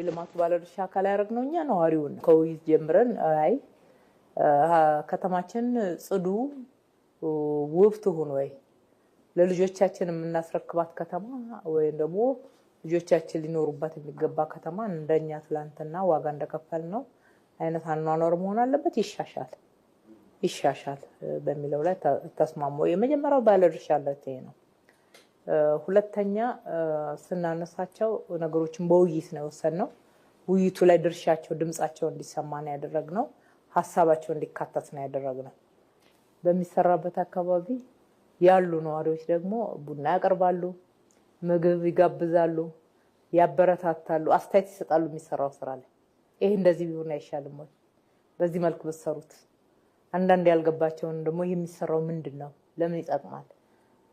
ልማቱ ባለድርሻ አካል ያደረግነው እኛ ነዋሪውን ከውይይት ጀምረን አይ ከተማችን ጽዱ ውብ ትሁን ወይ ለልጆቻችን የምናስረክባት ከተማ ወይ ደግሞ ልጆቻችን ሊኖሩበት የሚገባ ከተማ እንደኛ ትላንትና ዋጋ እንደከፈል ነው አይነት አኗኗር መሆን አለበት ይሻሻል በሚለው ላይ ተስማሙ። የመጀመሪያው ባለድርሻ አለት ነው። ሁለተኛ ስናነሳቸው ነገሮችን በውይይት ነው ወሰነው። ውይይቱ ላይ ድርሻቸው ድምጻቸው እንዲሰማ ነው ያደረግነው። ሐሳባቸው እንዲካተት ነው ያደረግነው። በሚሰራበት አካባቢ ያሉ ነዋሪዎች ደግሞ ቡና ያቀርባሉ፣ ምግብ ይጋብዛሉ፣ ያበረታታሉ፣ አስተያየት ይሰጣሉ የሚሰራው ስራ ላይ። ይሄ እንደዚህ ቢሆን አይሻልም ወይ? በዚህ መልኩ በሰሩት አንዳንድ ያልገባቸውን ደግሞ የሚሰራው ምንድነው ለምን ይጠቅማል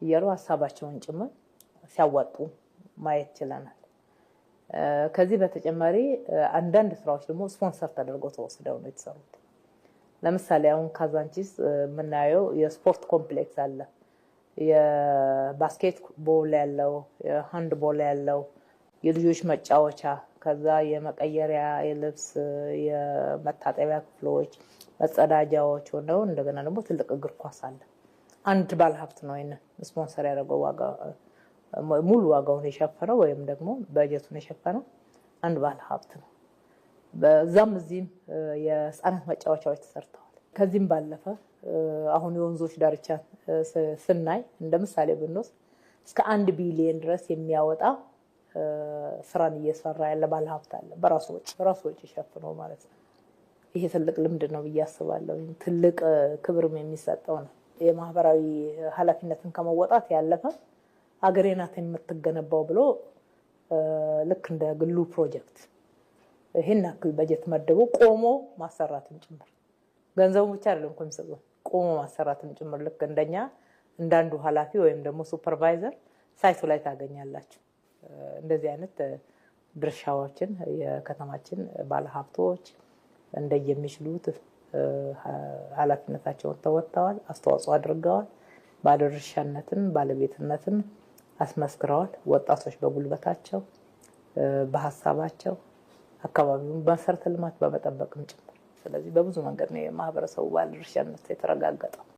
እያሉ ሐሳባቸውን ጭምር ሲያዋጡ ማየት ይችላል። ከዚህ በተጨማሪ አንዳንድ ስራዎች ደግሞ ስፖንሰር ተደርገው ተወስደው ነው የተሰሩት። ለምሳሌ አሁን ካዛንቺስ የምናየው የስፖርት ኮምፕሌክስ አለ። የባስኬት ቦል ያለው፣ የሃንድ ቦል ያለው፣ የልጆች መጫወቻ፣ ከዛ የመቀየሪያ የልብስ የመታጠቢያ ክፍሎች፣ መጸዳጃዎች ሆነው እንደገና ደግሞ ትልቅ እግር ኳስ አለ። አንድ ባለሀብት ነው ይሄን ስፖንሰር ያደረገው ሙሉ ዋጋውን የሸፈነው ወይም ደግሞ በጀቱን የሸፈነው አንድ ባለሀብት ነው። በዛም እዚህም የህፃናት መጫወቻዎች ተሰርተዋል። ከዚህም ባለፈ አሁን የወንዞች ዳርቻ ስናይ እንደምሳሌ ብንወስድ እስከ 1 ቢሊዮን ድረስ የሚያወጣ ስራን እየሰራ ያለ ባለሀብት አለ። በራሱ ወጪ ሸፍነው ማለት ነው። ይሄ ትልቅ ልምድ ነው ብዬ አስባለሁ። ትልቅ ክብርም የሚሰጠው ነው። የማህበራዊ ኃላፊነትን ከመወጣት ያለፈ ሀገሬ ናት የምትገነባው ብሎ ልክ እንደ ግሉ ፕሮጀክት ይሄን አክል በጀት መደቡ ቆሞ ማሰራትም ጭምር ገንዘቡ ብቻ አይደለም ኮንሰፕት ቆሞ ማሰራትም ጭምር ልክ እንደኛ እንዳንዱ ኃላፊ ወይም ደግሞ ሱፐርቫይዘር ሳይቱ ላይ ታገኛላችሁ። እንደዚህ አይነት ድርሻዎችን የከተማችን ባለሀብቶች እንደየሚችሉት ኃላፊነታቸውን ተወጥተዋል፣ አስተዋጽኦ አድርገዋል። ባለድርሻነትን ባለቤትነትን አስመስክረዋል። ወጣቶች በጉልበታቸው በሐሳባቸው አካባቢውን በመሰረተ ልማት በመጠበቅም ጭምር። ስለዚህ በብዙ መንገድ ነው የማህበረሰቡ ባለድርሻነት የተረጋገጠው።